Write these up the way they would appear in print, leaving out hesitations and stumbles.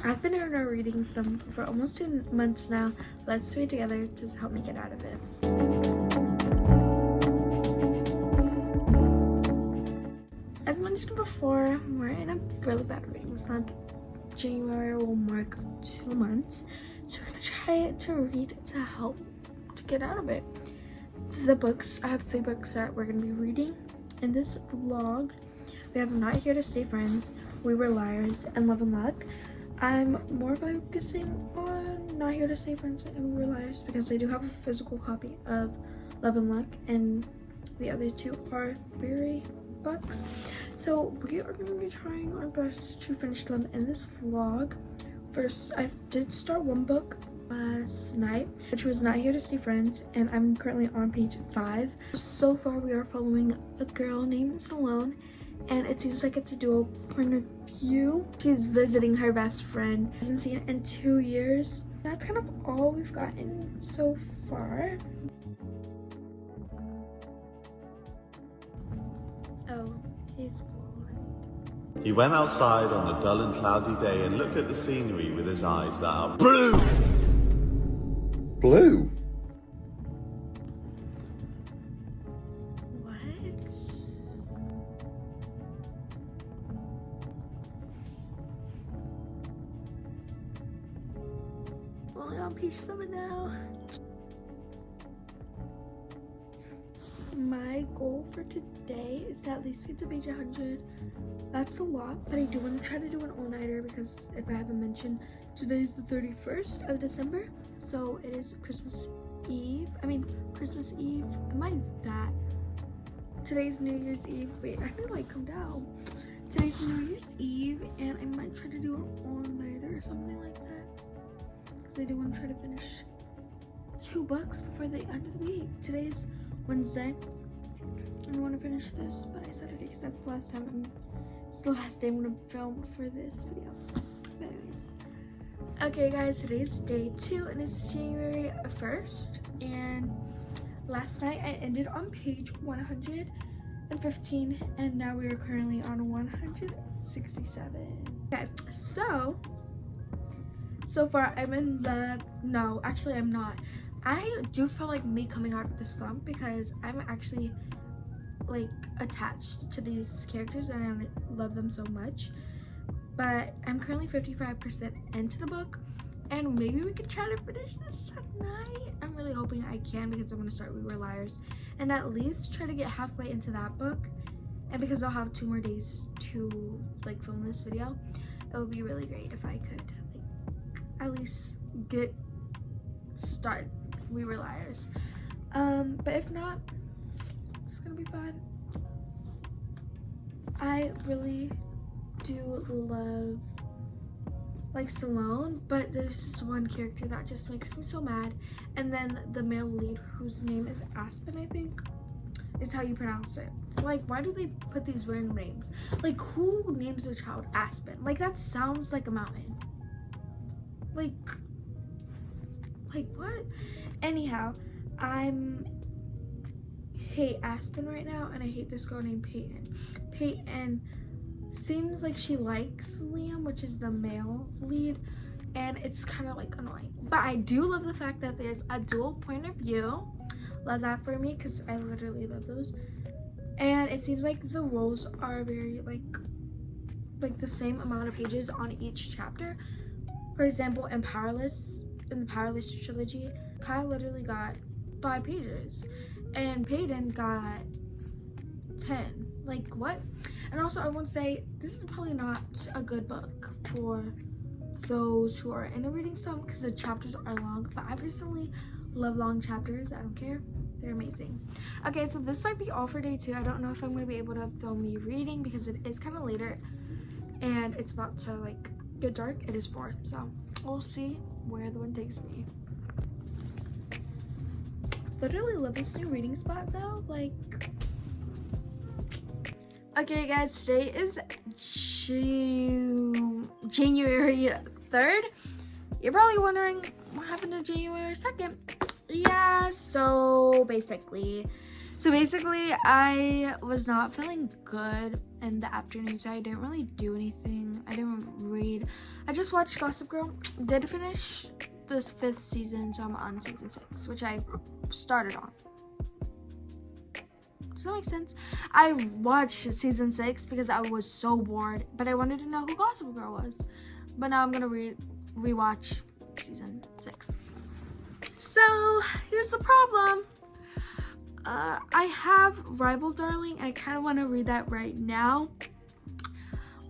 I've been in a reading slump for almost 2 months now. Let's read together to help me get out of it. As mentioned before, we're in a really bad reading slump. January will mark 2 months, so we're gonna try to read to help to get out of it. I have 3 books that we're gonna be reading in this vlog. We have Not Here to Stay Friends, We Were Liars, and Love and Luck. I'm more focusing on Not Here to Stay Friends and We Were Liars because I do have a physical copy of Love and Luck, and the other 2 are fairy books. So we are going to be trying our best to finish them in this vlog. First, I did start 1 book last night, which was Not Here to Stay Friends, and I'm currently on page 5. So far, we are following a girl named Salone, and it seems like it's a dual point of view. She's visiting her best friend. Hasn't seen it in 2 years. That's kind of all we've gotten so far. Oh, he's blind. He went outside on a dull and cloudy day and looked at the scenery with his eyes that are blue. Blue? Only on page 7 now. My goal for today is to at least get to page 100. That's a lot, but I do want to try to do an all-nighter because if I haven't mentioned, today is the 31st of December, so it is Christmas Eve. Christmas Eve. Am I that? Today's New Year's Eve. Wait, I can calm down. Today's New Year's Eve, and I might try to do an all-nighter or something like that. I do want to try to finish 2 books before the end of the week. Today's Wednesday, and I want to finish this by Saturday because that's the last time it's the last day I'm going to film for this video. But anyways, okay guys, today's day 2 and it's January 1st, and last night I ended on page 115 and now we are currently on 167. Okay, so far I'm in the, no, actually I'm not. I do feel like me coming out of the slump because I'm actually like attached to these characters and I love them so much. But I'm currently 55% into the book, and maybe we could try to finish this tonight. I'm really hoping I can because I want to start We Were Liars and at least try to get halfway into that book. And because I'll have 2 more days to like film this video, it would be really great if I could at least start We Were Liars. But if not, it's gonna be fun. I really do love like Salone, but there's this one character that just makes me so mad, and then the male lead, whose name is Aspen, I think is how you pronounce it. Like, why do they put these random names? Like, who names their child Aspen? Like, that sounds like a mountain. Like what? Anyhow, hate Aspen right now, and I hate this girl named Peyton. Peyton seems like she likes Liam, which is the male lead, and it's kind of like annoying. But I do love the fact that there's a dual point of view. Love that for me because I literally love those. And it seems like the roles are very like the same amount of pages on each chapter. For example, in the Powerless trilogy, Kyle literally got 5 pages and Peyton got 10. Like, what? And also, I want to say this is probably not a good book for those who are in a reading slump because the chapters are long, but I personally love long chapters. I don't care, they're amazing. Okay, so this might be all for day 2. I don't know if I'm going to be able to film me reading because it is kind of later and it's about to like get dark. It is 4, so we'll see where the wind takes me. Literally love this new reading spot though. Like, okay guys, today is January 3rd. You're probably wondering what happened to January 2nd. Yeah, so basically I was not feeling good in the afternoon, so I didn't really do anything. I didn't read. I just watched Gossip Girl. Did finish this 5th season, so I'm on season 6, which I started on. Does that make sense? I watched season 6 because I was so bored, but I wanted to know who Gossip Girl was. But now I'm gonna rewatch season 6. So here's the problem. I have Rival Darling, and I kind of want to read that right now.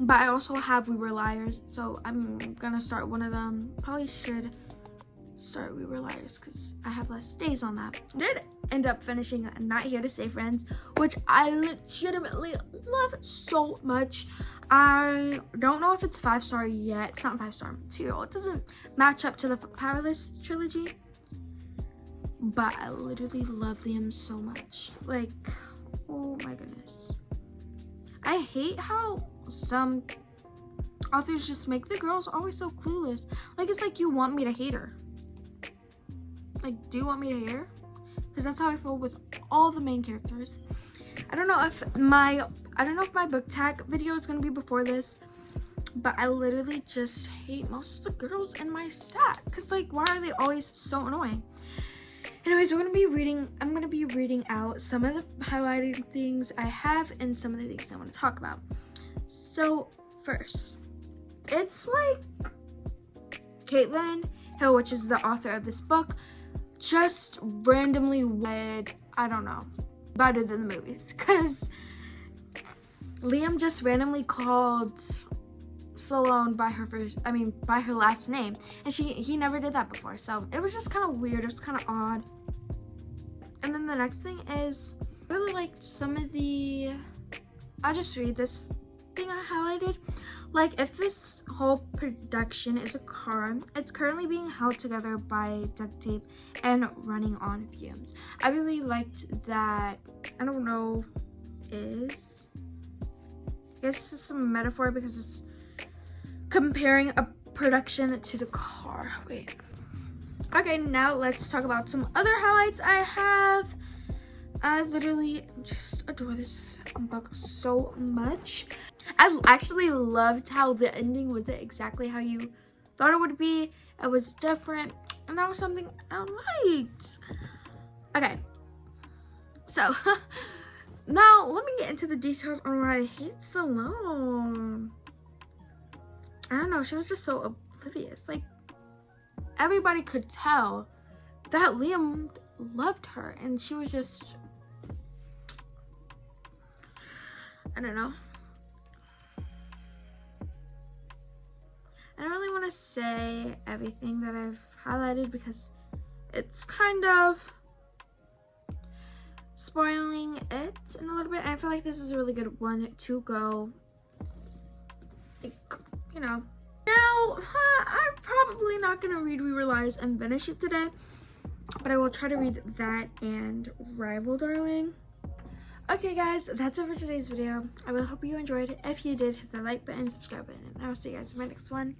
But I also have We Were Liars, so I'm gonna start one of them. Probably should start We Were Liars because I have less days on that. Did end up finishing Not Here to Stay Friends, which I legitimately love so much. I don't know if it's 5-star yet. It's not 5-star material. It doesn't match up to the Powerless trilogy. But I literally love Liam so much. Like, oh my goodness. I hate how some authors just make the girls always so clueless. Like, it's like you want me to hate her. Like, do you want me to hate her? Because that's how I feel with all the main characters. I don't know if my book tag video is gonna be before this, but I literally just hate most of the girls in my stack. Cause like, why are they always so annoying? Anyways, I'm gonna be reading out some of the highlighted things I have and some of the things I want to talk about. So first, it's like Caitlin Hill, which is the author of this book, just randomly read, I don't know, better than the movies, because Liam just randomly called Sloane by her last name, and he never did that before, so it was just kind of weird. It was kind of odd. And then the next thing is, I really liked some of the, I'll just read this thing I highlighted. Like, if this whole production is a car, it's currently being held together by duct tape and running on fumes. I really liked that. I don't know, I guess this is some metaphor because it's comparing a production to the car. Wait. Okay, now let's talk about some other highlights I have. I literally just adore this book so much. I actually loved how the ending was exactly how you thought it would be. It was different, and that was something I liked. Okay, so now let me get into the details on why I hate Sloane. I don't know, she was just so oblivious. Like, everybody could tell that Liam loved her, and she was just, I don't know. I don't really want to say everything that I've highlighted because it's kind of spoiling it in a little bit. And I feel like this is a really good one to go, like, you know. Now, I'm probably not going to read We Were Liars and finish it today, but I will try to read that and Rival Darling. Okay guys, that's it for today's video. I will hope you enjoyed it. If you did, hit the like button, subscribe button, and I will see you guys in my next one.